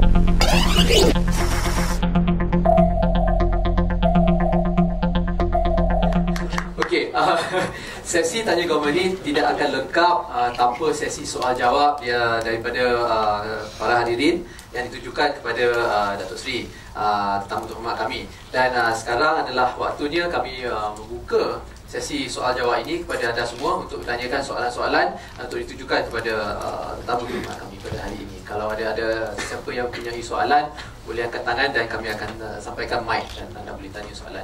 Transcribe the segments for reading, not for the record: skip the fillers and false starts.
Okey, sesi tanya jawab ini tidak akan lengkap tanpa sesi soal jawab daripada para hadirin yang ditujukan kepada Datuk Seri, tetamu terhormat kami. Dan sekarang adalah waktunya kami membuka sesi soal jawab ini kepada anda semua untuk bertanyakan soalan-soalan untuk ditujukan kepada tetamu terhormat kami pada hari ini. Kalau ada siapa yang mempunyai soalan, boleh angkat tangan dan kami akan sampaikan mic dan anda boleh tanya soalan.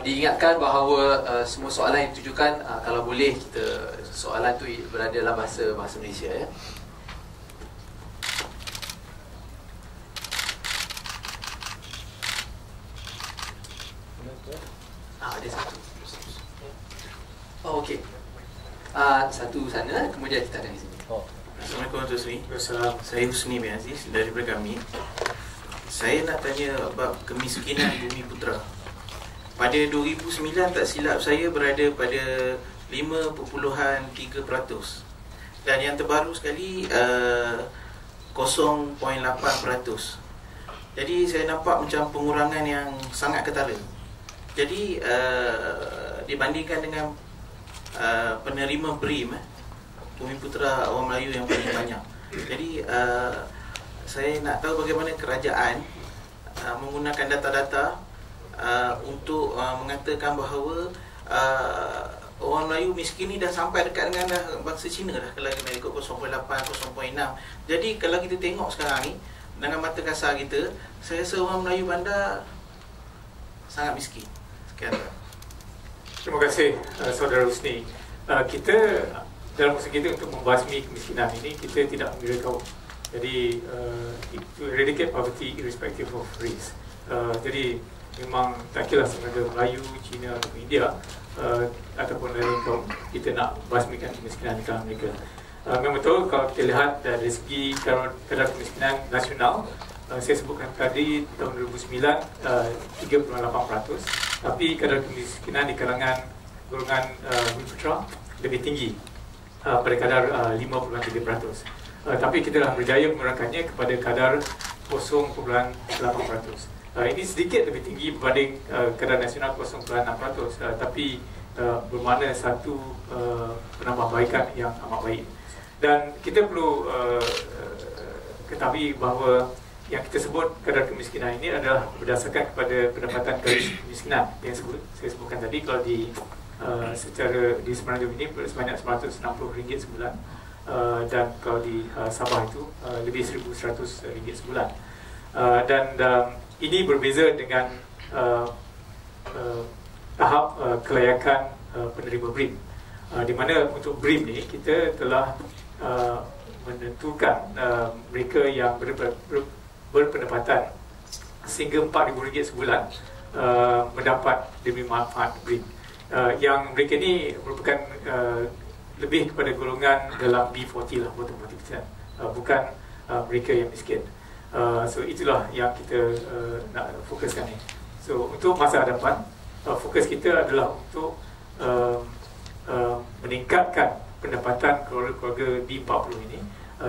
Diingatkan bahawa semua soalan yang ditujukan, kalau boleh kita soalan tu berada dalam bahasa Malaysia ya. Ada satu. Oh okey. Satu sana, kemudian kita ada di sini. Assalamualaikum Datuk Seri. Saya Husni bin Aziz daripada kami. Saya nak tanya bab kemiskinan Bumiputera. Pada 2009 tak silap saya berada pada 5.3%. Dan yang terbaru sekali 0.8%. Jadi saya nampak macam pengurangan yang sangat ketara. Jadi dibandingkan dengan penerima BRIM, Bumiputera orang Melayu yang paling banyak. Jadi saya nak tahu bagaimana kerajaan menggunakan data-data untuk mengatakan bahawa orang Melayu miskin ni dah sampai dekat dengan bangsa Cina dah, kalau kita ikut 0.8, 0.6. Jadi kalau kita tengok sekarang ni dengan mata kasar kita, saya rasa orang Melayu bandar sangat miskin. Sekian. Terima kasih Saudara Husni. Kita dalam usaha kita untuk membasmi kemiskinan ini, kita tidak mengira kaum. Jadi to eradicate poverty irrespective of race. Jadi memang tak kira sebenarnya Melayu, Cina atau India ataupun lain kaum, kita nak basmikan kemiskinan di kalangan mereka. Memang betul kalau kita lihat dari segi kadar kemiskinan nasional, saya sebutkan tadi tahun 2009 3.8%, tapi kadar kemiskinan di kalangan golongan Bumiputera lebih tinggi pada kadar 5.3%. Tapi kita dah berjaya mengurangkannya kepada kadar 0.8%. Ini sedikit lebih tinggi berbanding kadar nasional 0.6%, tapi bermakna satu penambahbaikan yang amat baik. Dan kita perlu ketahui bahawa yang kita sebut kadar kemiskinan ini adalah berdasarkan kepada pendapatan garis kemiskinan yang saya sebutkan tadi. Kalau secara di Semenanjung ini sebanyak RM960 sebulan, dan kalau di Sabah itu lebih RM1,100 sebulan. Dan ini berbeza dengan tahap kelayakan penerima BRIM, di mana untuk BRIM ni kita telah menentukan mereka yang berpendapatan sehingga RM4,000 sebulan mendapat demi manfaat BRIM. Yang mereka ni merupakan lebih kepada golongan dalam B40 lah, bottom 40%, bukan mereka yang miskin. So itulah yang kita nak fokuskan ni. So untuk masa hadapan, fokus kita adalah untuk meningkatkan pendapatan keluarga B40 ini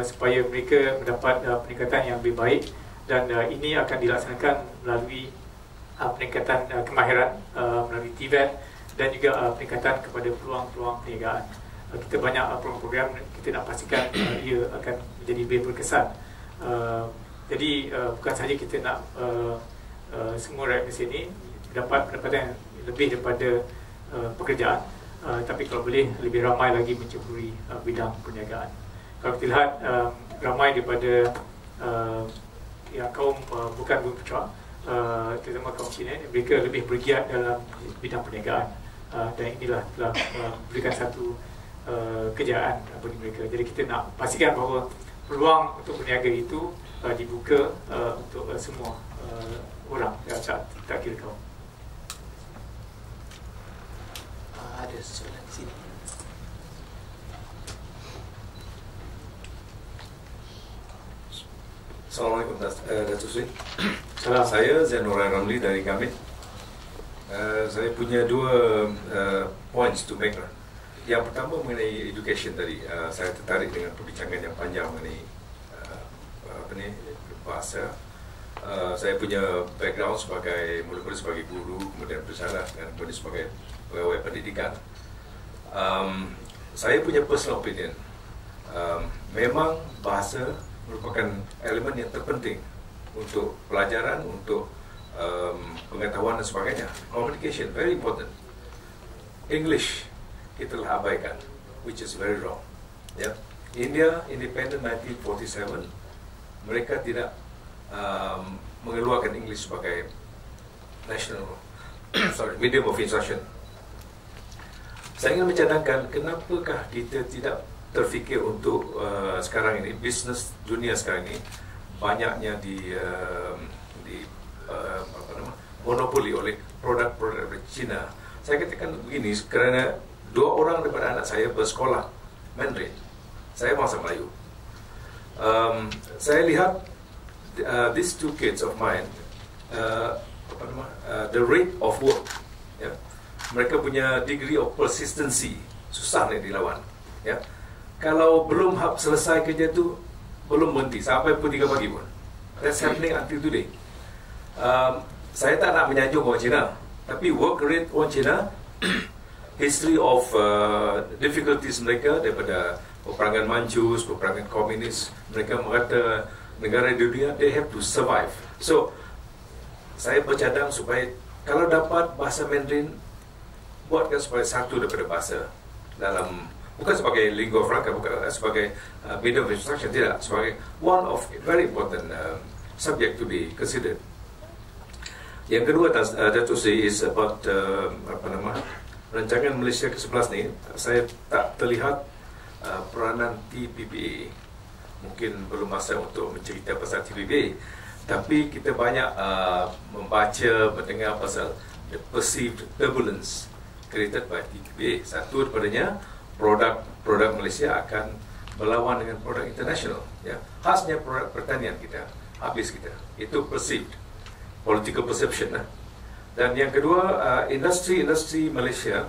supaya mereka mendapat peningkatan yang lebih baik, dan ini akan dilaksanakan melalui peningkatan kemahiran melalui TVET dan juga peningkatan kepada peluang-peluang perniagaan. Kita banyak program-program, kita nak pastikan ia akan menjadi lebih berkesan. Jadi bukan sahaja kita nak semua rakyat Malaysia ini dapat pendapatan yang lebih daripada pekerjaan, tapi kalau boleh lebih ramai lagi menceburi bidang perniagaan. Kalau kita lihat ramai daripada yang kaum bukan Bumiputera, terutama kaum Cina, mereka lebih bergiat dalam bidang perniagaan, dan inilah telah memberikan satu kejayaan bagi mereka. Jadi kita nak pastikan bahawa peluang untuk berniaga itu dibuka untuk semua orang, tak kira kaum. Ada soalan di sini. Assalamualaikum Datuk Seri. Salam. Saya Zainul Ramli dari Gamit. Saya punya dua points to make lah. Yang pertama mengenai education tadi. Saya tertarik dengan perbincangan yang panjang mengenai bahasa. Saya punya background mula-mula sebagai guru, kemudian bersalah dan kemudian sebagai pegawai pendidikan. Saya punya personal opinion, memang bahasa merupakan elemen yang terpenting untuk pelajaran, untuk pengetahuan dan sebagainya. Communication, very important. English, kita telah abaikan, which is very wrong. India, independent 1947, mereka tidak mengeluarkan English sebagai national medium of instruction. Saya ingin mencadangkan kenapakah kita tidak terfikir untuk sekarang ini, bisnes dunia sekarang ini banyaknya monopoli oleh produk-produk dari China. Saya katakan begini, kerana 2 orang daripada anak saya bersekolah Mandarin, saya bangsa Melayu. Saya lihat these 2 kids of mine, the rate of work, mereka punya degree of persistency, susah nak dilawan. Kalau belum selesai kerja tu, belum berhenti sampai pukul 3 pagi pun. That's happening until today. Saya tak nak menyanjung orang Cina, tapi work rate orang Cina, history of difficulties mereka daripada peperangan Mancus, peperangan komunis, mereka mengata negara dunia, they have to survive. So, saya bercadang supaya kalau dapat bahasa Mandarin, buatkan supaya satu daripada bahasa dalam, bukan sebagai lingua franca, bukan sebagai medium of instruction, tidak, sebagai one of very important subject to be considered. Yang kedua, Datuk Seri, is about rancangan Malaysia ke-11 ni. Saya tak terlihat peranan TPPA. Mungkin belum masa untuk mencerita pasal TPPA, tapi kita banyak membaca, mendengar pasal the perceived turbulence created by TPPA. Satu daripadanya, produk Malaysia akan berlawan dengan produk international. Khasnya produk pertanian kita, habis kita. Itu perceived, political perception. Dan yang kedua, industri Malaysia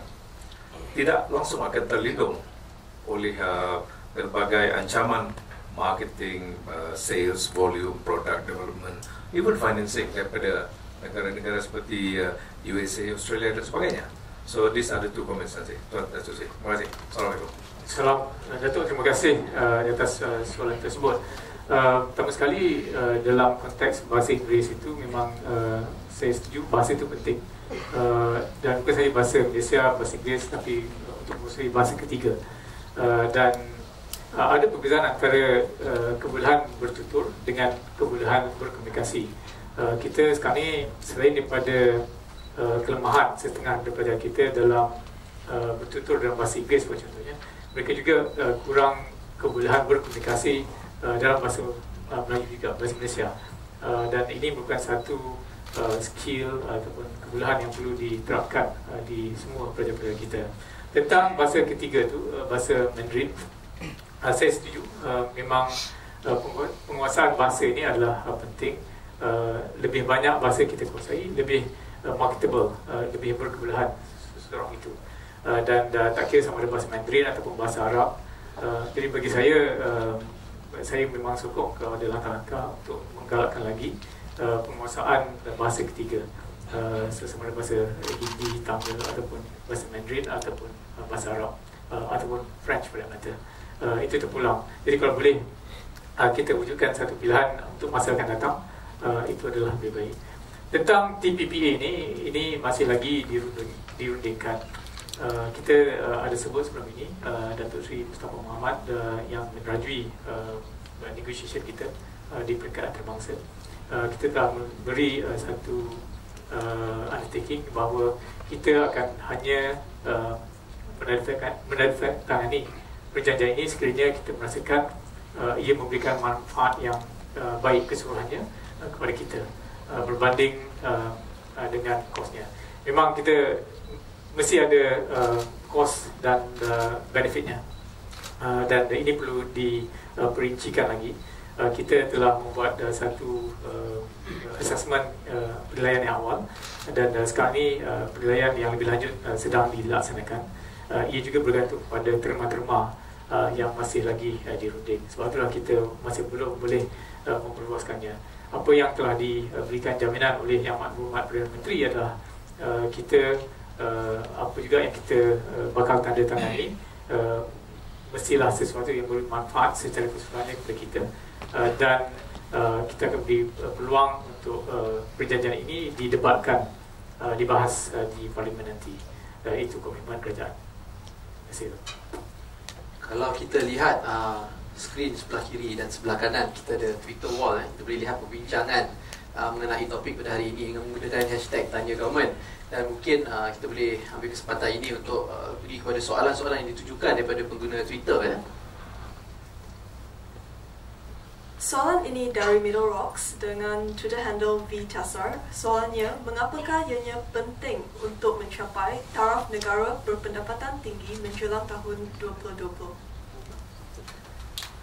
tidak langsung akan terlindung oleh berbagai ancaman marketing, sales, volume, product development, even financing daripada negara-negara seperti USA, Australia dan sebagainya. So these are the 2 comments nanti. Tuan Datuk Seri, terima kasih. Assalamualaikum. Salam, Datuk, terima kasih atas soalan tersebut. Pertama sekali, dalam konteks bahasa Inggeris itu memang saya setuju bahasa itu penting. Dan bukan saja bahasa Malaysia, bahasa Inggeris, tapi untuk bahasa ketiga. Dan ada perbezaan antara kebolehan bertutur dengan kebolehan berkomunikasi. Kita sekarang ni, selain daripada kelemahan setengah daripada kita dalam bertutur dalam bahasa Inggeris contohnya, mereka juga kurang kebolehan berkomunikasi dalam bahasa Melayu juga, bahasa Malaysia. Dan ini merupakan satu skill ataupun kebolehan yang perlu diterapkan di semua pelajar-pelajar kita. Tentang bahasa ketiga tu, bahasa Mandarin, saya setuju, memang penguasaan bahasa ini adalah penting. Lebih banyak bahasa kita kuasai, lebih marketable, lebih berkebolehan seseorang itu. Dan tak kira sama ada bahasa Mandarin ataupun bahasa Arab. Jadi bagi saya memang sokong kalau ada langkah-langkah untuk menggalakkan lagi penguasaan bahasa ketiga, sama ada bahasa Hindi, Tamil ataupun bahasa Mandarin ataupun bahasa Arab ataupun French pada mata. Itu terpulang. Jadi kalau boleh kita wujudkan satu pilihan untuk masa akan datang, itu adalah lebih baik. Tentang TPPA ini masih lagi dirundingkan. Kita ada sebut sebelum ini Datuk Seri Mustafa Muhammad yang menerajui negotiation kita di peringkat antarabangsa. Kita telah memberi satu undertaking bahawa kita akan hanya menandatangani perjanjian ini sekiranya kita merasakan ia memberikan manfaat yang baik keseluruhannya kepada kita berbanding dengan kosnya. Memang kita mesti ada kos dan benefitnya, dan ini perlu diperincikan lagi. Kita telah membuat satu assessment penilaian yang awal, dan sekarang ini penilaian yang lebih lanjut sedang dilaksanakan. Ia juga bergantung pada terma-terma yang masih lagi dirunding. Sebab itulah kita masih belum boleh memperluaskannya. Apa yang telah diberikan jaminan oleh Yang Maklumat Perdana Menteri adalah kita apa juga yang kita bakal tanda tangani mestilah sesuatu yang bermanfaat secara keseluruhannya kepada kita, dan kita akan beri peluang untuk perjanjian ini didebatkan, dibahas di Parlimen nanti. Itu komitmen kerajaan. Terima kasih. Kalau kita lihat skrin sebelah kiri dan sebelah kanan, kita ada Twitter wall. Kita boleh lihat perbincangan mengenai topik pada hari ini dengan menggunakan hashtag Tanya Government. Dan mungkin kita boleh ambil kesempatan ini untuk pergi kepada soalan-soalan yang ditujukan daripada pengguna Twitter. Soalan ini dari Middle Rocks dengan Twitter handle @vtasar. Soalannya, mengapakah ianya penting untuk mencapai taraf negara berpendapatan tinggi menjelang tahun 2020?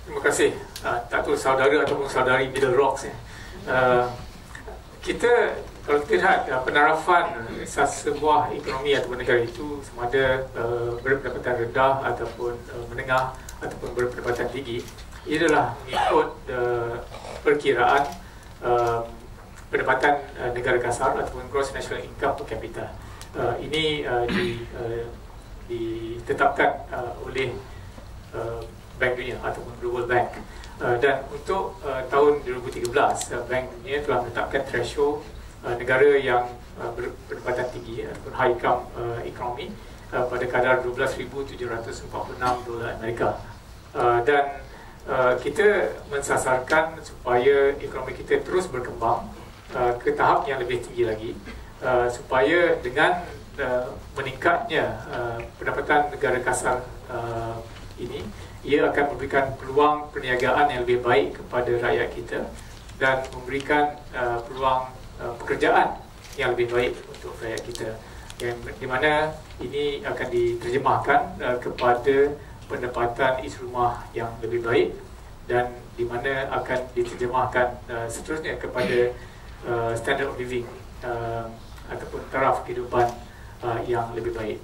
Terima kasih. Tak tahu saudara ataupun saudari Middle Rocks. Kita, kalau kita lihat penarafan sebuah ekonomi ataupun negara itu sama ada berpendapatan rendah ataupun menengah ataupun berpendapatan tinggi, ia adalah mengikut perkiraan pendapatan negara kasar ataupun gross national income per capita. Ini ditetapkan oleh Bank Dunia ataupun Global Bank. Dan untuk tahun 2013, Bank Dunia telah menetapkan threshold negara yang berpendapatan tinggi ataupun high income economy pada kadar $12,746 Amerika. Dan kita mensasarkan supaya ekonomi kita terus berkembang ke tahap yang lebih tinggi lagi, supaya dengan meningkatnya pendapatan negara kasar ini, ia akan memberikan peluang perniagaan yang lebih baik kepada rakyat kita dan memberikan peluang pekerjaan yang lebih baik untuk rakyat kita, yang di mana ini akan diterjemahkan kepada pendapatan isi rumah yang lebih baik, dan di mana akan diterjemahkan seterusnya kepada standard of living ataupun taraf kehidupan yang lebih baik.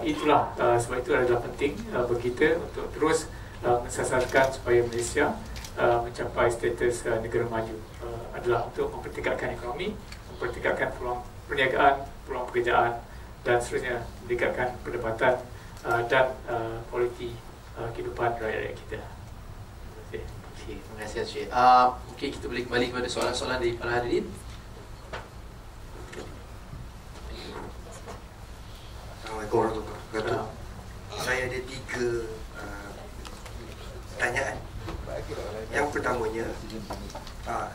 Itulah sebab itu adalah penting bagi kita untuk terus mensasarkan supaya Malaysia mencapai status negara maju, adalah untuk mempertingkatkan ekonomi, mempertingkatkan peluang perniagaan, peluang pekerjaan, dan seterusnya meningkatkan pendapatan dan kualiti kehidupan rakyat kita. Terima kasih. Okay, terima kasih Encik. Mungkin kita boleh kembali kepada soalan-soalan dari para hadirin. Assalamualaikum warahmatullahi wabarakatuh. Saya ada 3 pertanyaan. Yang pertamanya,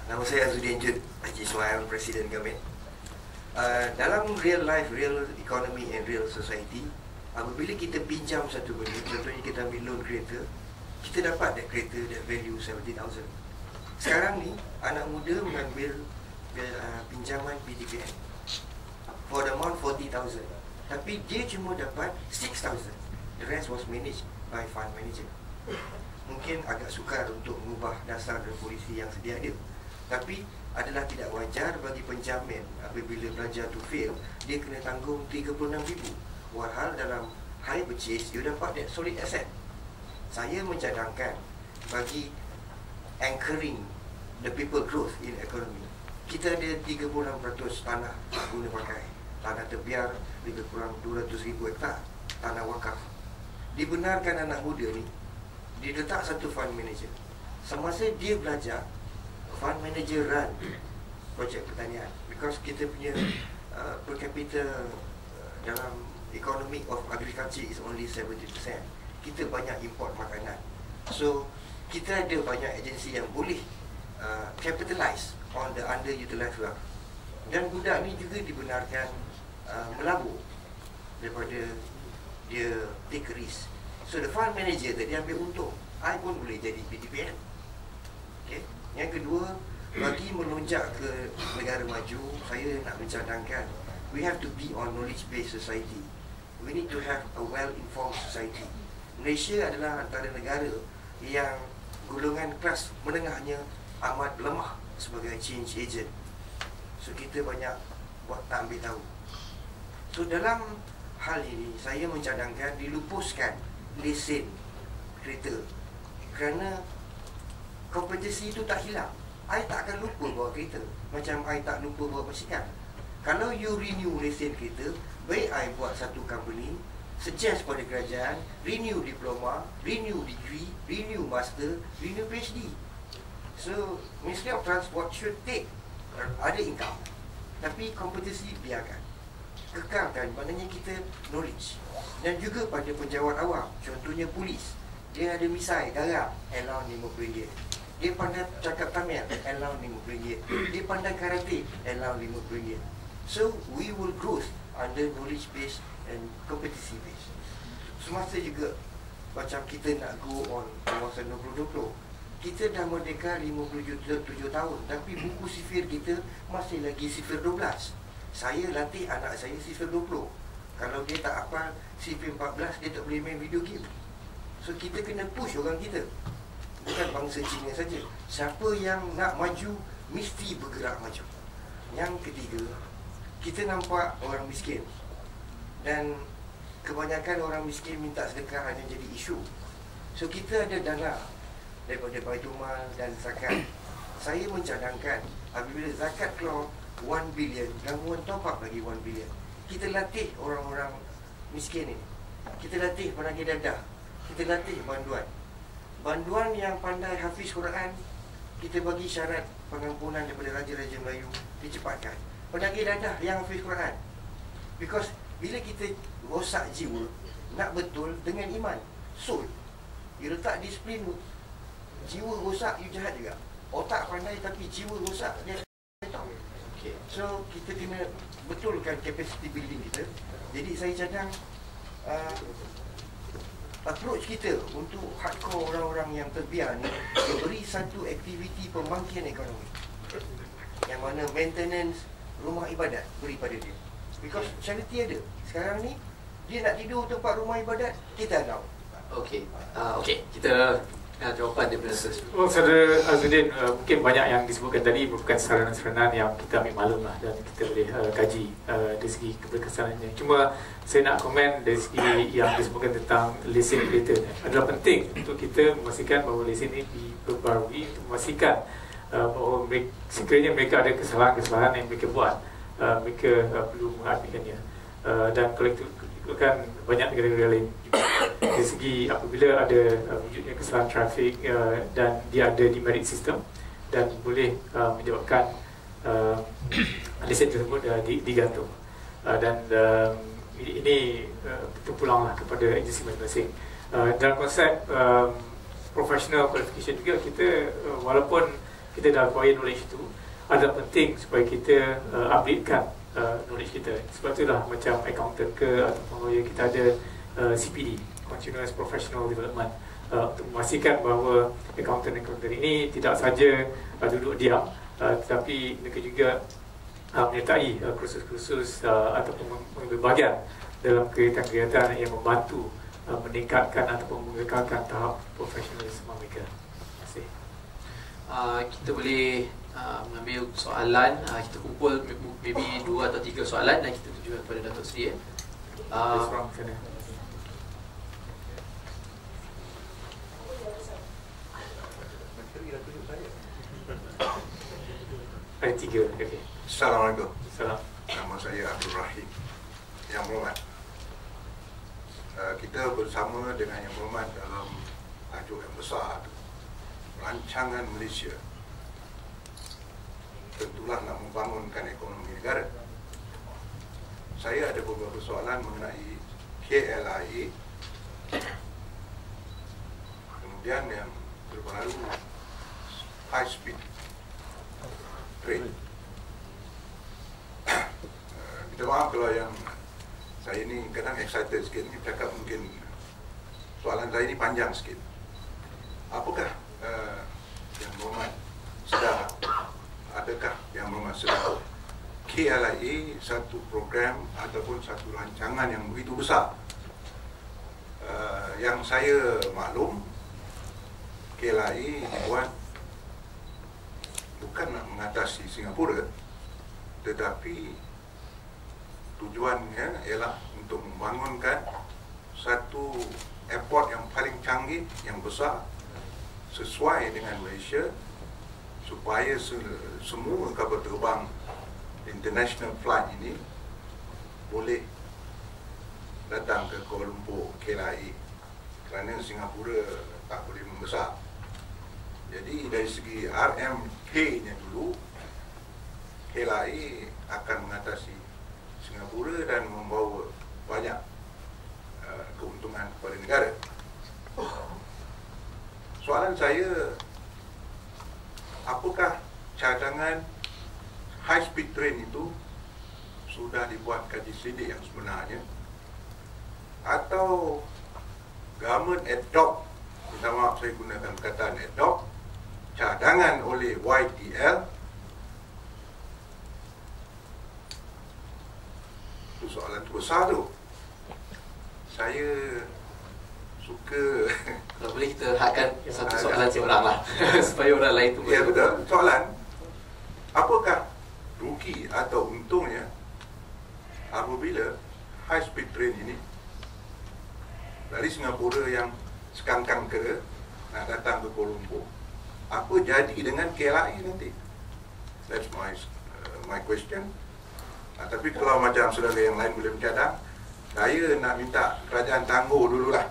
nama saya Azuddin Jud Haji Ismail, Presiden Gamet. Dalam real life, real economy and real society, apabila kita pinjam satu benda, contohnya kita ambil loan kereta, kita dapat that kereta that value 70,000. Sekarang ni anak muda mengambil pinjaman PTPN for the amount 40,000, tapi dia cuma dapat 6,000. The rest was managed by fund manager. Mungkin agak sukar untuk mengubah dasar dan polisi yang sedia ada, tapi adalah tidak wajar bagi penjamin apabila belajar to fail, dia kena tanggung 36,000. Walhal dalam high purchase, dia dapat that solid asset. Saya mencadangkan bagi anchoring the people growth in economy, kita ada 36% tanah guna pakai, tanah terbiar lebih kurang 200,000 hektar, tanah wakaf. Dibenarkan anak muda ni, dia letak satu fund manager. Semasa dia belajar, fund manager run projek pertanian, because kita punya per capita dalam economic of agriculture is only 70%. Kita banyak import makanan, so kita ada banyak agensi yang boleh capitalize on the underutilized wealth. Dan budak ni juga dibenarkan melabur daripada dia take risk. So the fund manager tadi ambil untung, I pun boleh jadi PTPN. Okay. Yang kedua, bagi melonjak ke negara maju, saya nak mencadangkan we have to be on knowledge based society. We need to have a well informed society. Malaysia adalah antara negara yang golongan kelas menengahnya amat lemah sebagai change agent. So kita banyak buat tak ambil tahu. So dalam hal ini, saya mencadangkan dilupuskan lesen kereta, kerana kompetisi itu tak hilang. I tak akan lupa bawa kereta. Macam I tak lupa bawa basikal. Kalau you renew lesen kereta, baik I buat satu company, suggest pada kerajaan, renew diploma, renew degree, renew master, renew PhD. So, Ministry of Transport should take ada income, tapi kompetisi biarkan. Kekalkan, maknanya kita knowledge. Dan juga pada penjawat awam, contohnya polis, dia ada misai, garap, allowance RM50. Dia pandai cakap Tamil, allowance RM50. Dia pandai karate, allowance RM50. So, we will grow under knowledge base and competition base. Semasa juga macam kita nak go on kawasan 2020, kita dah merdeka 57 tahun, tapi buku sifir kita masih lagi sifir 12. Saya latih anak saya sifir 20. Kalau dia tak hafal sifir 14, dia tak boleh main video game. So kita kena push orang kita, bukan bangsa Cina saja. Siapa yang nak maju mesti bergerak maju. Yang ketiga, kita nampak orang miskin, dan kebanyakan orang miskin minta sedekah hanya jadi isu. So kita ada dana daripada Baitulmal dan zakat. Saya mencadangkan apabila zakat keluar 1 bilion, gangguan top up lagi 1 bilion. Kita latih orang-orang miskin ini. Kita latih penagih dadah. Kita latih banduan. Banduan yang pandai hafiz Quran, kita bagi syarat pengampunan daripada Raja-Raja Melayu dicepatkan. Penagih dadah yang hafiz Quran. Because bila kita rosak jiwa, nak betul dengan iman, soul. You letak disiplin, jiwa rosak, you jahat juga. Otak pandai tapi jiwa rosak, dia tahu. Okay. So kita kena betulkan capacity building kita. Jadi saya cadang approach kita untuk hardcore orang-orang yang terbiar ni, beri satu aktiviti pembangkitan ekonomi, yang mana maintenance rumah ibadat beri pada dia. Because charity ada. Sekarang ni dia nak tidur tempat rumah ibadat, kita tahu. Okey. Okey, kita jawapan daripada Oh, Saudara Azudin, mungkin banyak yang disebutkan tadi merupakan saranan-saranan yang kita ambil maklum lah, dan kita boleh kaji dari segi keberkesanannya. Cuma saya nak komen dari segi yang disebutkan tentang lesen kereta. Adalah penting untuk kita memastikan bahawa lesen ini diperbarui, untuk memastikan bahawa sekiranya mereka ada kesalahan-kesalahan yang mereka buat, mereka perlu mengambilkannya. Dan kalau itu kan banyak negara-negara lain juga, dari segi apabila ada wujudnya kesalahan trafik dan dia ada demerit system dan boleh menyebabkan lesen tersebut digantung, dan ini terpulanglah kepada agensi masing-masing. Dalam konsep professional qualification juga, kita walaupun kita dah acquire knowledge itu, ada penting supaya kita updatekan knowledge kita. Sebab itulah macam accountant ke ataupun lawyer, kita ada CPD, Continuous Professional Development, untuk memastikan bahawa accountant ini tidak saja duduk diam, tetapi mereka juga menyertai kursus-kursus ataupun mengambil bahagian dalam kegiatan-kegiatan yang membantu meningkatkan ataupun mengekalkan tahap profesionalisme mereka. Terima kasih. Kita boleh mengambil soalan, kita kumpul maybe 2 atau 3 soalan dan kita tujukan kepada Datuk Seri. Ada 3. Okay. Assalamualaikum. Salam. Nama saya Abdul Rahim. Yang Berhormat, kita bersama dengan Yang Berhormat dalam tajuk yang besar, Rancangan Malaysia. Tentulah nak membangunkan ekonomi negara. Saya ada beberapa soalan mengenai KLIA, kemudian yang terbaru high speed train. Minta maaf kalau yang saya ni kadang excited sikit, ni cakap mungkin soalan saya ni panjang sikit. Apakah Yang Berhormat sedar, adakah Yang Berhormat sedar KLIA satu program ataupun satu rancangan yang begitu besar? Yang saya maklum, KLIA dibuat bukan nak mengatasi Singapura, tetapi tujuannya ialah untuk membangunkan satu airport yang paling canggih, yang besar, sesuai dengan Malaysia, supaya semua kapal terbang international flight ini boleh datang ke Kuala Lumpur, KLIA, kerana Singapura tak boleh membesar. Jadi dari segi RMK-nya dulu, KLIA akan mengatasi Singapura dan membawa banyak keuntungan kepada negara. Soalan saya, apakah cadangan high speed train itu sudah dibuat kaji selidik yang sebenarnya, atau government adopt, minta maaf saya gunakan perkataan adopt, cadangan oleh YTL? Itu soalan tu besar tu. Saya suka Kalau boleh kita hadkan satu soalan seorang lah supaya orang lain tu ya betul. Soalan, apakah rugi atau untungnya apabila high speed train ini dari Singapura yang sekangkang ke nak datang ke Kuala Lumpur, apa jadi dengan KLIA nanti? That's my question. Tapi kalau macam saudara yang lain boleh mencadang, saya nak minta kerajaan tangguh dululah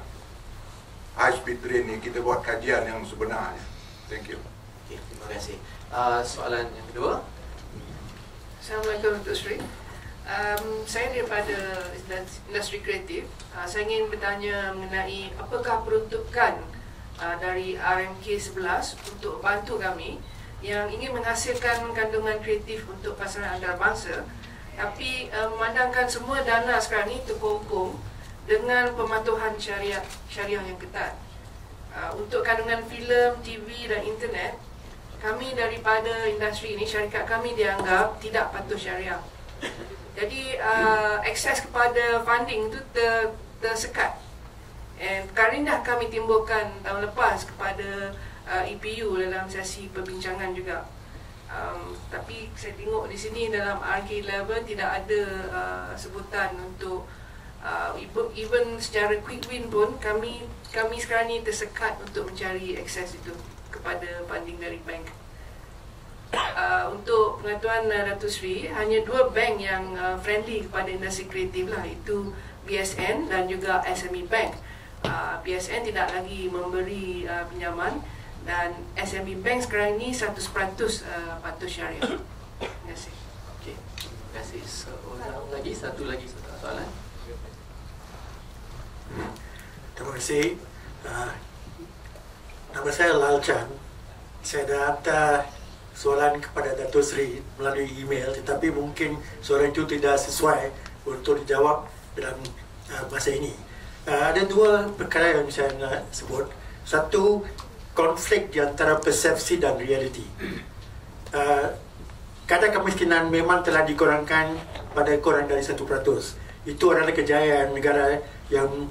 high speed train ni, kita buat kajian yang sebenarnya. Thank you. Okay, terima kasih. Soalan yang kedua. Assalamualaikum Datuk Seri. Saya daripada industri kreatif. Saya ingin bertanya mengenai apakah peruntukan dari RMK 11 untuk bantu kami yang ingin menghasilkan kandungan kreatif untuk pasaran antarabangsa, tapi memandangkan semua dana sekarang ini terkongkong dengan pematuhan syariah yang ketat. Untuk kandungan filem, TV dan internet, kami daripada industri ini, syarikat kami dianggap tidak patuh syariah. Jadi akses kepada funding itu tersekat. Perkara ini dah kami timbulkan tahun lepas kepada EPU dalam sesi perbincangan juga. Tapi saya tengok di sini dalam RK11 tidak ada sebutan untuk even secara quick win pun kami sekarang ni tersekat untuk mencari akses itu kepada funding dari bank. Untuk pengetahuan Datuk Seri, hanya 2 bank yang friendly kepada industri kreatif lah, itu BSN dan juga SME Bank. BSN tidak lagi memberi pinjaman dan SME Bank sekarang ini 100% patuh syariah. Terima kasih. Okey, terima kasih. Satu lagi soalan. Terima kasih. Nama saya Lal Chan. Saya dah hantar soalan kepada Datuk Seri melalui email, tetapi mungkin soalan itu tidak sesuai untuk dijawab dalam masa ini. Ada 2 perkara yang saya nak sebut. Satu, konflik di antara persepsi dan realiti. Kadar kemiskinan memang telah dikurangkan pada kurang dari 1%. Itu adalah kejayaan negara yang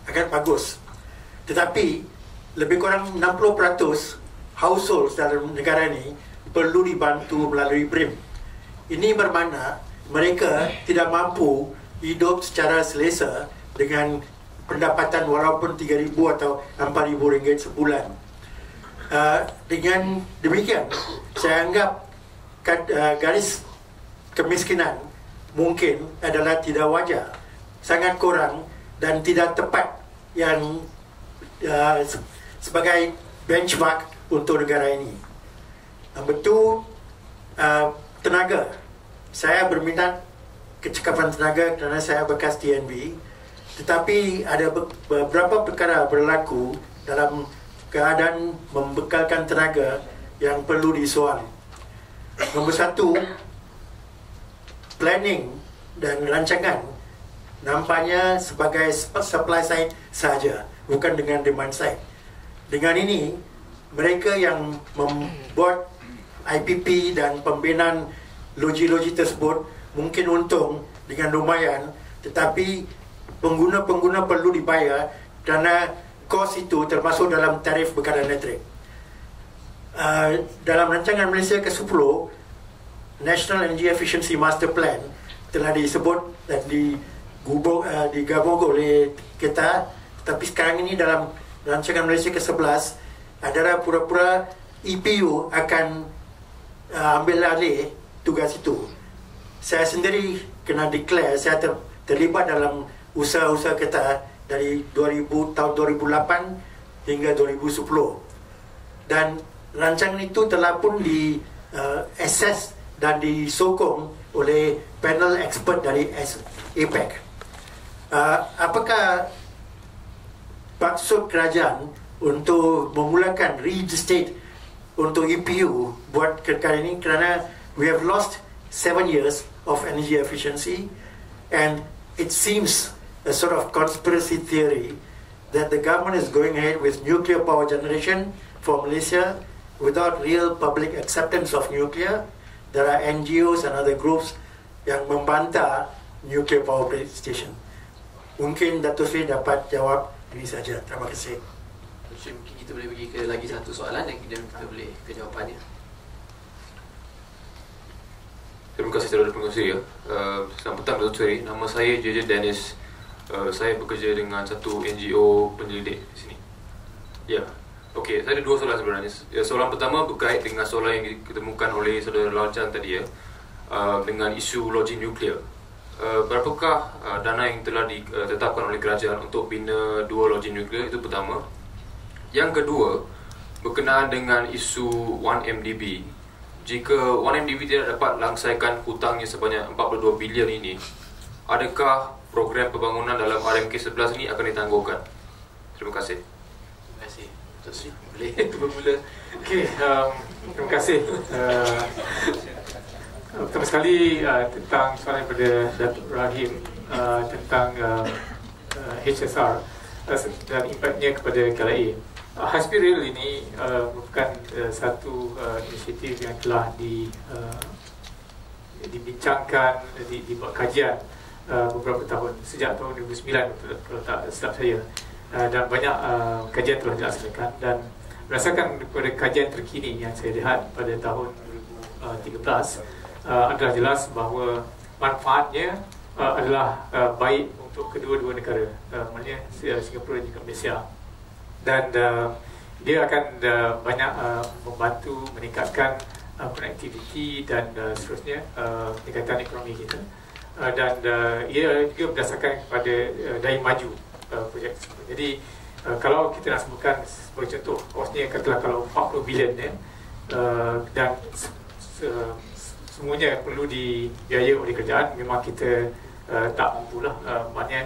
agak bagus. Tetapi lebih kurang 60% household dalam negara ini perlu dibantu melalui BRIM. Ini bermakna mereka tidak mampu hidup secara selesa dengan pendapatan walaupun RM3,000 atau RM4,000 sebulan. Dengan demikian, saya anggap garis kemiskinan mungkin adalah tidak wajar, sangat kurang dan tidak tepat yang sebagai benchmark untuk negara ini. Nombor 2, tenaga. Saya berminat kecekapan tenaga kerana saya bekas TNB, tetapi ada beberapa perkara berlaku dalam keadaan membekalkan tenaga yang perlu disoal. Nombor 1, planning dan rancangan nampaknya sebagai supply side saja, bukan dengan demand side. Dengan ini, mereka yang membuat IPP dan pembinaan loji-loji tersebut mungkin untung dengan lumayan, tetapi pengguna-pengguna perlu dibayar kerana kos itu termasuk dalam tarif berkadar elektrik. Dalam rancangan Malaysia ke-10, National Energy Efficiency Master Plan telah disebut dan digabung oleh kita, tetapi sekarang ini dalam rancangan Malaysia ke-11 adalah pura-pura EPU akan ambil alih tugas itu. Saya sendiri kena declare, saya terlibat dalam usaha-usaha kita dari tahun 2008 hingga 2010. Dan rancangan itu telah pun assess dan disokong oleh panel expert dari APEC. Apakah maksud kerajaan untuk memulakan reinstate untuk EPU buat perkara ini? Kerana we have lost 7 years of energy efficiency, and it seems a sort of conspiracy theory that the government is going ahead with nuclear power generation for Malaysia without real public acceptance of nuclear. There are NGOs and other groups yang membantah nuclear power station. Mungkin Dato' Sri dapat jawab ini saja. Terima kasih. Mungkin kita boleh pergi ke lagi satu soalan dan kita boleh ke jawapannya. Terima kasih saudara pengurusi ya. Selamat petang Dato' Sri. Nama saya JJ Dennis. Saya bekerja dengan satu NGO penyelidik di sini. Ya. Okey, saya ada dua soalan sebenarnya. Soalan pertama berkait dengan soalan yang ditemukan oleh saudara Lawan tadi ya, dengan isu loji nuklear. Berapakah dana yang telah ditetapkan oleh kerajaan untuk bina dua loji nuklear? Itu pertama. Yang kedua, berkenaan dengan isu 1MDB. Jika 1MDB tidak dapat langsaikan hutangnya sebanyak 42 bilion ini, adakah program pembangunan dalam RMK11 ini akan ditangguhkan? Terima kasih. Terima kasih. Dato' Sri, boleh bermula. Okey, terima kasih. Pertama sekali tentang soalan daripada Datuk Rahim tentang HSR dan impaknya kepada KLIA. High Speed Rail ini merupakan satu inisiatif yang telah dibincangkan, dibuat kajian beberapa tahun, sejak tahun 2009 kalau tak silap saya, dan banyak kajian telah dilaksanakan. Dan berdasarkan daripada kajian terkini yang saya lihat pada tahun 2013, adalah jelas bahawa manfaatnya adalah baik untuk kedua-dua negara, maknanya Singapura dan juga Malaysia. Dan dia akan banyak membantu meningkatkan konektiviti dan seterusnya, peningkatan ekonomi kita. Dan ia juga berdasarkan kepada daya maju projek tersebut. Jadi kalau kita nak sebutkan sebagai contoh, kosnya katalah kalau 40 bilion ya, dan semuanya perlu dibiaya oleh kerajaan, memang kita tak mampulah. Maknanya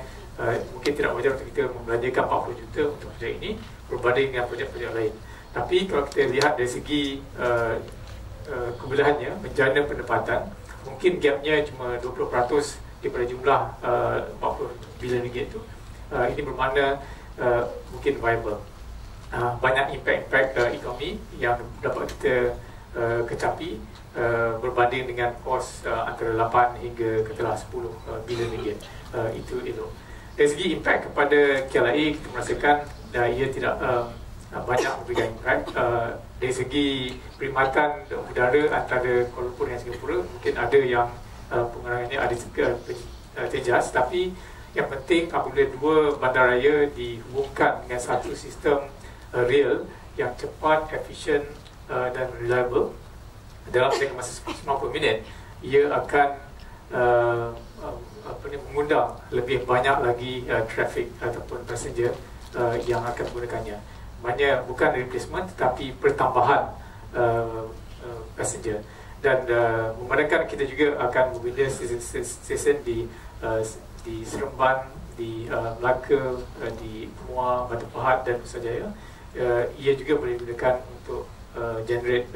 mungkin tidak wajar untuk kita membelanjakan 40 juta untuk projek ini berbanding dengan projek-projek lain. Tapi kalau kita lihat dari segi kebelahannya, menjana pendapatan, mungkin gapnya cuma 20% daripada jumlah 40 bilion ringgit itu. Ini bermakna mungkin viable. Banyak impact ekonomi yang dapat kita kecapi berbanding dengan kos antara 8 hingga katalah 10 bilion ringgit. Itu elok. Dari segi impact kepada KLIA, kita merasakan ia tidak banyak memberikan impact. Dari segi perkhidmatan udara antara Kuala Lumpur dan Singapura, mungkin ada yang pengurangannya ada tejas, tapi yang penting apabila dua bandaraya dihubungkan dengan satu sistem rail yang cepat, efisien dan reliable dalam masa 90 minit, ia akan mengundang lebih banyak lagi traffic ataupun passenger yang akan menggunakannya. Maknanya bukan replacement tetapi pertambahan passenger. Dan memandangkan kita juga akan membina stesen di Seremban, di Melaka, di Muar, Batu Pahat dan Putrajaya. Ia juga boleh digunakan untuk generate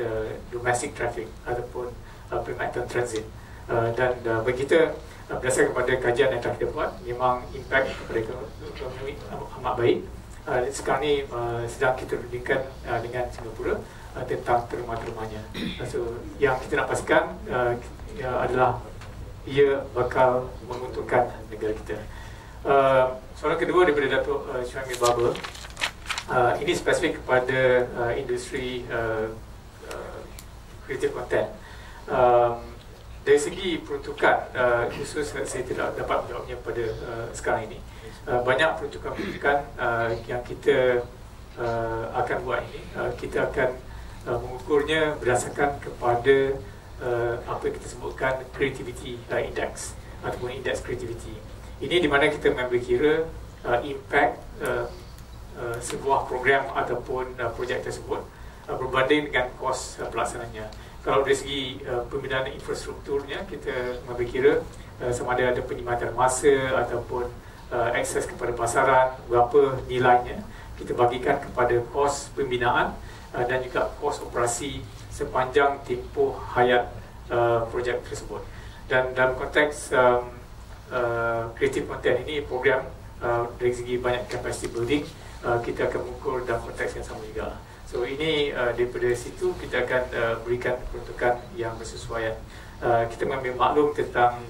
domestic traffic ataupun perkhidmatan transit. Dan bagi kita, berdasarkan kepada kajian yang telah kita buat, memang impact kepada ekonomi amat baik. Sekarang ni sedang kita rundingkan dengan Singapura tentang terma-termanya. So, yang kita nak pastikan adalah ia bakal menguntungkan negara kita. Soalan kedua daripada Datuk Syamil Baba, ini spesifik kepada industri creative content. Dari segi peruntukan, khusus saya tidak dapat menjawabnya pada sekarang ini. Banyak peruntukan yang kita akan buat ini. Kita akan mengukurnya berdasarkan kepada apa yang kita sebutkan creativity index ataupun indeks creativity. Ini di mana kita mengambil kira impact sebuah program ataupun projek tersebut berbanding dengan kos pelaksananya. Kalau dari segi pembinaan infrastrukturnya, kita mengambil kira sama ada penyematan masa ataupun akses kepada pasaran, berapa nilainya, kita bagikan kepada kos pembinaan dan juga kos operasi sepanjang tempoh hayat projek tersebut. Dan dalam konteks creative content ini, program dari segi banyak capacity building, kita akan mengukur dalam konteks yang sama juga. So ini daripada situ kita akan berikan peruntukan yang bersesuaian. Kita mengambil maklum tentang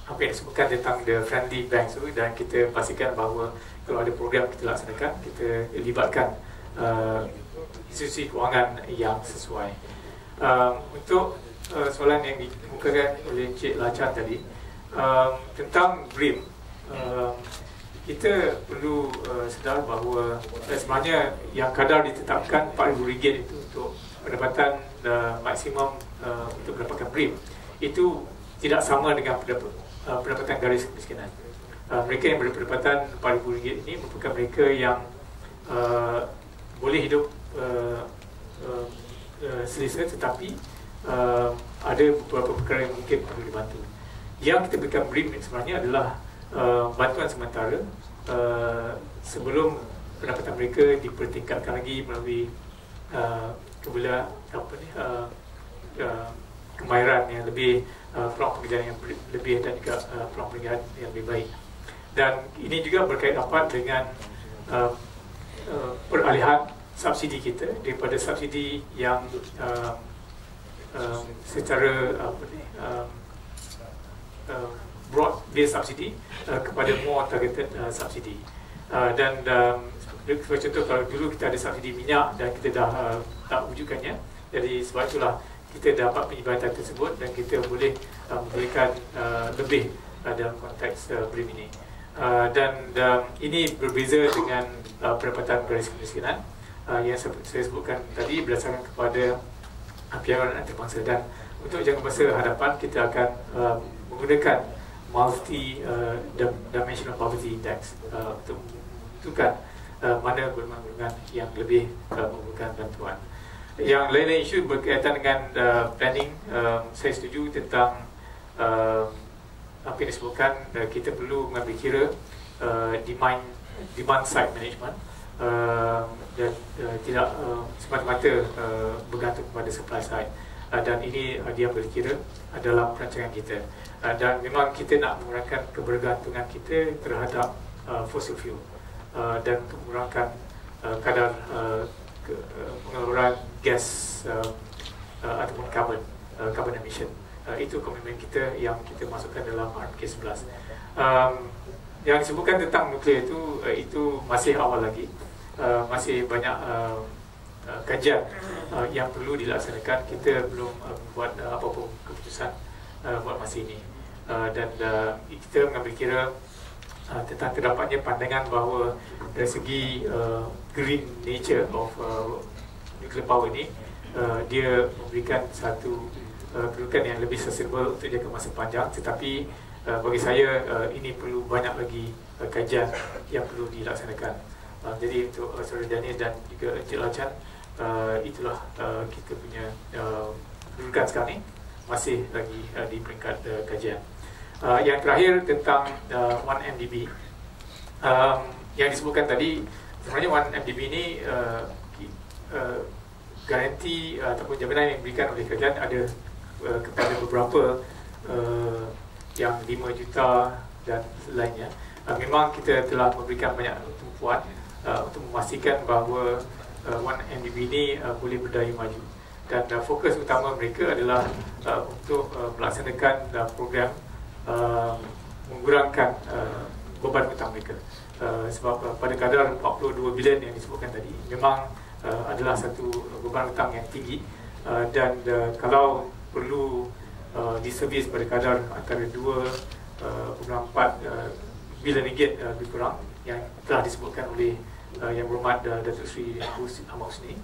apa yang disebutkan tentang the friendly banks tu, dan kita pastikan bahawa kalau ada program kita laksanakan, kita libatkan institusi kewangan yang sesuai. Untuk soalan yang dikemukakan oleh Encik Lacan tadi tentang BRIM, kita perlu sedar bahawa sebenarnya yang kadar ditetapkan RM4,000 itu untuk pendapatan maksimum untuk mendapatkan BRIM itu tidak sama dengan pendapatan garis kemiskinan. Mereka yang berpendapatan RM4,000 ini merupakan mereka yang boleh hidup selesa, tetapi ada beberapa perkara yang mungkin perlu dibantu. Yang kita berikan BRIM sebenarnya adalah bantuan sementara sebelum pendapatan mereka dipertingkatkan lagi melalui kemahiran yang lebih, peluang pekerjaan yang lebih, dan juga peluang pekerjaan yang lebih baik. Dan ini juga berkait rapat dengan peralihan subsidi kita daripada subsidi yang secara broad based subsidi kepada more targeted subsidi. Dan sebagai contoh, kalau dulu kita ada subsidi minyak dan kita dah tak wujudkannya, jadi sebab itulah kita dapat penjabatan tersebut dan kita boleh memberikan lebih dalam konteks BRIM ini. Dan ini berbeza dengan pendapatan garis kemiskinan yang saya sebutkan tadi berdasarkan kepada piawai antarabangsa. Dan untuk jangka masa hadapan kita akan menggunakan multi dimensional poverty index untuk menentukan mana golongan-golongan yang lebih memerlukan bantuan. Yang lain-lain isu berkaitan dengan planning, saya setuju tentang apa yang disebutkan, kita perlu mengambil kira demand side management dan tidak semata-mata bergantung kepada supply side. Dan ini diambil kira dalam perancangan kita. Dan memang kita nak mengurangkan kebergantungan kita terhadap fossil fuel dan mengurangkan kadar pengeluaran gas ataupun carbon emission. Itu komitmen kita yang kita masukkan dalam RPK 11. Yang disebutkan tentang nuklear itu masih awal lagi, masih banyak kajian yang perlu dilaksanakan. Kita belum buat apa-apa keputusan buat masa ini, dan kita mengambil kira tentang terdapatnya pandangan bahawa dari segi green nature of nuclear power ini, dia memberikan satu kedudukan yang lebih sustainable untuk jangka masa panjang. Tetapi bagi saya ini perlu banyak lagi kajian yang perlu dilaksanakan. Jadi untuk Saudara Daniel dan juga Encik Lacan, itulah kita punya kedudukan sekarang ini, masih lagi di peringkat kajian. Yang terakhir tentang 1MDB yang disebutkan tadi, sebenarnya 1MDB ini garanti ataupun jaminan yang diberikan oleh kerajaan ada kepada beberapa yang 5 juta dan lainnya. Memang kita telah memberikan banyak tumpuan untuk memastikan bahawa 1MDB ini boleh berdaya maju, dan fokus utama mereka adalah untuk melaksanakan program mengurangkan beban hutang mereka. Sebab pada kadar 42 bilion yang disebutkan tadi, memang adalah satu beban hutang yang tinggi, dan kalau perlu diservis pada kadar antara 2.4 bilion ringgit lebih kurang yang telah disebutkan oleh Yang Berhormat Datuk Seri Ahmad Husni,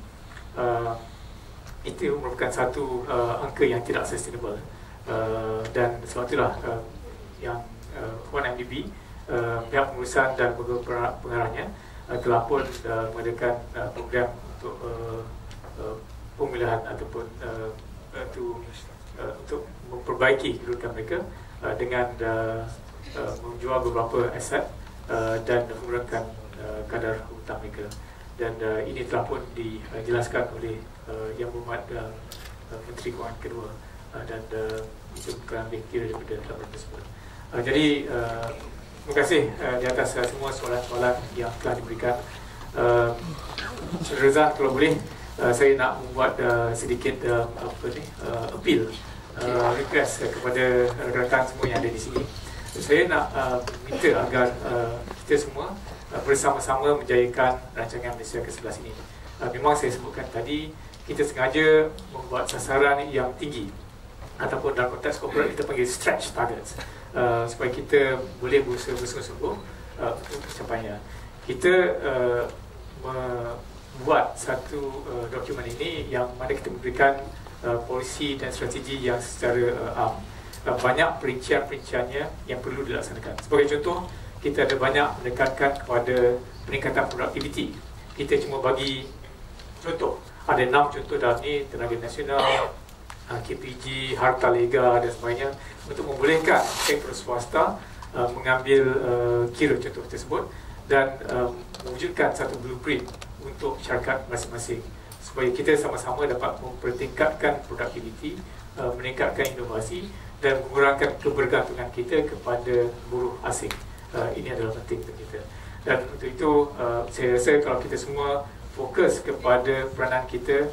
itu merupakan satu angka yang tidak sustainable. Dan sebab itulah yang 1MDB, pihak pengurusan dan pengarahnya telah pun mengadakan program untuk pemilihan ataupun untuk memperbaiki kedudukan mereka dengan menjual beberapa aset dan mengurangkan kadar hutang mereka. Dan ini telah pun dijelaskan oleh Yang Berhormat Menteri Kewangan kedua, dan itu bukan lebih kira daripada laporan tersebut. Jadi terima kasih di atas semua soalan-soalan yang telah diberikan. Saudara Rezan, kalau boleh saya nak membuat sedikit appeal, request kepada rakan-rakan semua yang ada di sini. Saya nak minta agar kita semua bersama-sama menjayakan rancangan Malaysia ke-11 ini. Memang saya sebutkan tadi, kita sengaja membuat sasaran yang tinggi, ataupun dalam konteks korporat kita panggil stretch targets, supaya kita boleh berusaha bersungguh-sungguh untuk mencapainya. Kita membuat satu dokumen ini yang mana kita memberikan polisi dan strategi yang secara banyak perincian-perinciannya yang perlu dilaksanakan. Sebagai contoh, kita ada banyak menekankan kepada peningkatan produktiviti. Kita cuma bagi contoh, ada 6 contoh dalam ni: tenaga nasional, KPG, harta lega dan sebagainya, untuk membolehkan sektor swasta mengambil kira contoh tersebut dan mewujudkan satu blueprint untuk syarikat masing-masing, supaya kita sama-sama dapat mempertingkatkan produktiviti, meningkatkan inovasi dan mengurangkan kebergantungan kita kepada buruh asing. Ini adalah penting untuk kita. Dan untuk itu saya rasa kalau kita semua fokus kepada peranan kita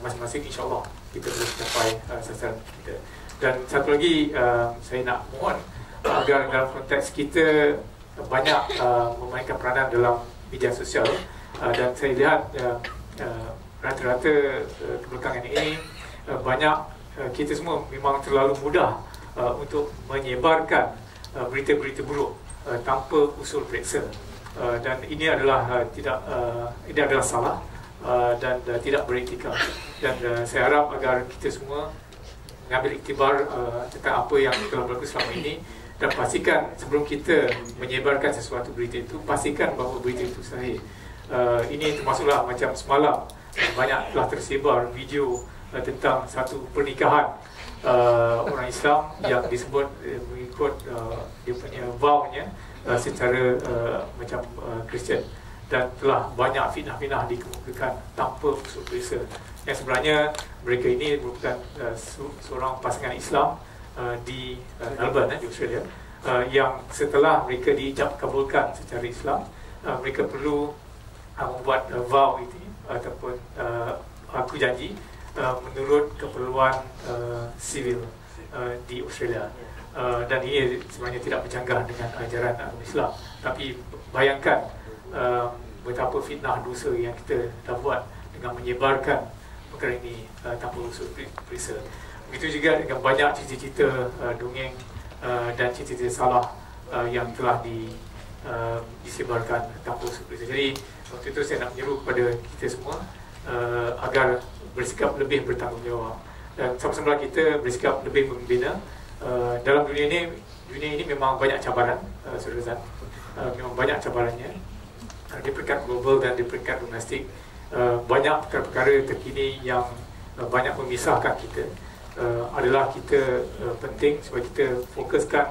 masing-masing, insya-Allah kita boleh capai sasaran kita. Dan satu lagi, saya nak mohon agar dalam konteks kita banyak memainkan peranan dalam media sosial, dan saya lihat rata-rata kebelakangan ini banyak kita semua memang terlalu mudah untuk menyebarkan berita-berita buruk tanpa usul periksa, dan ini adalah ini adalah salah dan tidak beretika. Dan saya harap agar kita semua mengambil iktibar tentang apa yang telah berlaku selama ini, dan pastikan sebelum kita menyebarkan sesuatu berita itu, pastikan bahawa berita itu sahih. Ini termasuklah macam semalam banyak telah tersebar video tentang satu pernikahan orang Islam yang disebut mengikut dia punya vow-nya secara macam Kristian, dan telah banyak fitnah-fitnah dikemukakan tanpa usul periksa, yang sebenarnya mereka ini merupakan seorang pasangan Islam di Melbourne, di Australia, yang setelah mereka diijab kabulkan secara Islam, mereka perlu membuat vow itu ataupun aku janji menurut keperluan sivil di Australia. Dan ini sebenarnya tidak bercanggah dengan ajaran agama Islam, tapi bayangkan betapa fitnah dosa yang kita dah buat dengan menyebarkan perkara ini tanpa usul periksa. Begitu juga dengan banyak cerita-cerita dongeng dan cerita-cerita salah yang telah disebarkan tanpa usul periksa. Jadi waktu itu saya nak menyeru kepada kita semua agar bersikap lebih bertanggungjawab, dan sama-sama kita bersikap lebih membina. Dalam dunia ini memang banyak cabaran, Saudara Zan, memang banyak cabarannya di peringkat global dan di peringkat domestik. Banyak perkara-perkara terkini yang banyak memisahkan kita. Adalah kita penting supaya kita fokuskan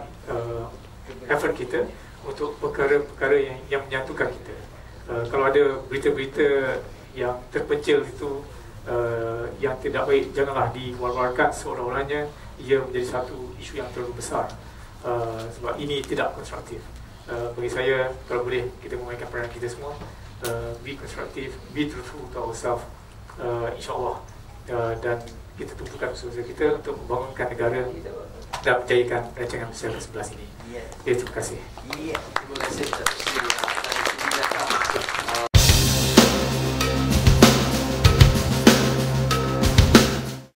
effort kita untuk perkara-perkara yang menyatukan kita. Kalau ada berita-berita yang terpencil itu yang tidak baik, janganlah diwar-warkan seolah-olahnya ia menjadi satu isu yang terlalu besar, sebab ini tidak konstruktif. Bagi saya, kalau boleh kita memainkan peranan kita semua, be konstruktif, be truthful to ourselves, insyaAllah, dan kita tumpukan usaha kita untuk membangunkan negara dan menjayakan rancangan Malaysia ke-11 ini. Terima kasih. Terima kasih.